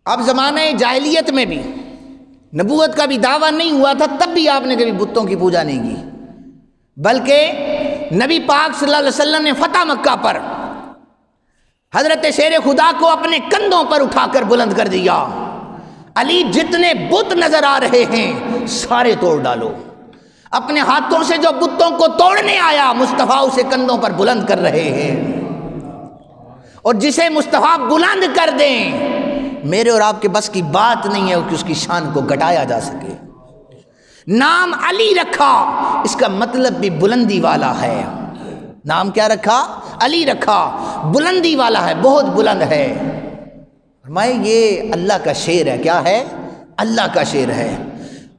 اب زمانہ جاہلیت میں بھی نبوت کا بھی دعویٰ نہیں ہوا تھا، تب بھی آپ نے کبھی بتوں کی پوجا نہیں کی، بلکہ نبی پاک صلی اللہ علیہ وسلم نے فتح مکہ پر حضرت شیر خدا کو اپنے کندھوں پر اٹھا کر بلند کر دیا، علی جتنے بت نظر آ رہے ہیں سارے توڑ ڈالو۔ اپنے ہاتھوں سے جو بتوں کو توڑنے آیا مصطفیٰ اسے کندھوں پر بلند کر رہے ہیں، اور جسے مصطفیٰ بلند کر دیں میرے اور آپ کے بس کی بات نہیں ہے کہ اس کی شان کو گھٹایا جا سکے۔ نام علی رکھا، اس کا مطلب بھی بلندی والا ہے۔ نام کیا رکھا؟ علی رکھا، بلندی والا ہے، بہت بلند ہے۔ فرمائے یہ اللہ کا شیر ہے۔ کیا ہے؟ اللہ کا شیر ہے۔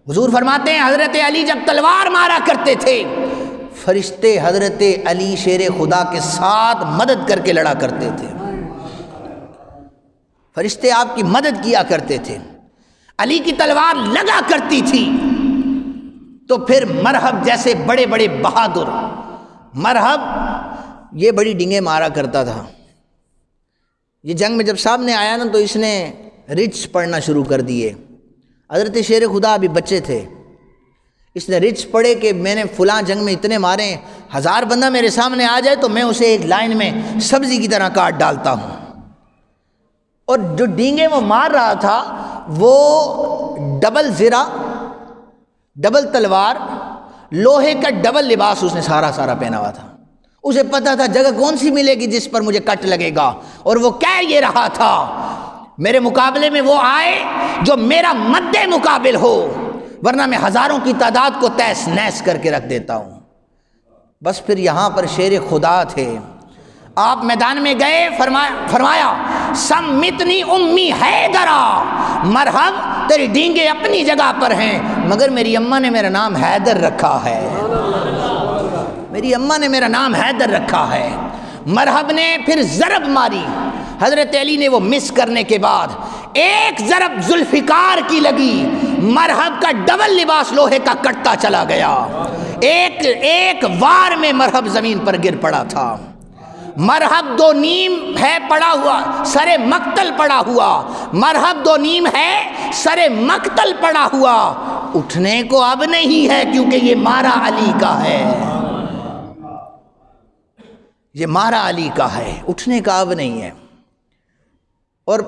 حضور فرماتے ہیں حضرت علی جب تلوار مارا کرتے تھے فرشتے حضرت علی شیر خدا کے ساتھ مدد کر کے لڑا کرتے تھے، فرشتے آپ کی مدد کیا کرتے تھے۔ علی کی تلوار لگا کرتی تھی تو پھر مرہب جیسے بڑے بڑے بہادر، مرہب یہ بڑی ڈنگیں مارا کرتا تھا۔ یہ جنگ میں جب سامنے آیا نا تو اس نے رچ پڑھنا شروع کر دیے۔ حضرت شیر خدا ابھی بچے تھے، اس نے رچ پڑھے کہ میں نے فلاں جنگ میں اتنے مارے ہیں، 1000 بندہ میرے سامنے آ جائے تو میں اسے ایک لائن میں سبزی کی طرح کاٹ ڈالتا ہوں۔ اور جو ڈینگیں وہ مار رہا تھا وہ ڈبل زرہ، ڈبل تلوار، لوہے کا ڈبل لباس اس نے سارا پہنا ہوا تھا۔ اسے پتا تھا جگہ کون سی ملے گی جس پر مجھے کٹ لگے گا، اور وہ کہہ یہ رہا تھا میرے مقابلے میں وہ آئے جو میرا مد مقابل ہو، ورنہ میں ہزاروں کی تعداد کو تیس نیس کر کے رکھ دیتا ہوں۔ بس پھر یہاں پر شیر خدا تھے، آپ میدان میں گئے، فرمایا سمتنی امی حیدرا، مرحب تیری ڈینگیں اپنی جگہ پر ہیں مگر میری اماں نے میرا نام حیدر رکھا ہے، میری اماں نے میرا نام حیدر رکھا ہے۔ مرحب نے پھر ضرب ماری، حضرت علی نے وہ مس کرنے کے بعد ایک ضرب ذوالفقار کی لگی، مرحب کا ڈبل لباس لوہے کا کٹتا چلا گیا، ایک وار میں مرحب زمین پر گر پڑا تھا۔ مرحب 2 نیم ہے پڑا ہوا، سر مقتل پڑا ہوا، مرحب 2 نیم ہے سر مقتل پڑا ہوا، اٹھنے کو اب نہیں ہے کیونکہ یہ مارا علی کا ہے، یہ مارا علی کا ہے، اٹھنے کا اب نہیں ہے۔ اور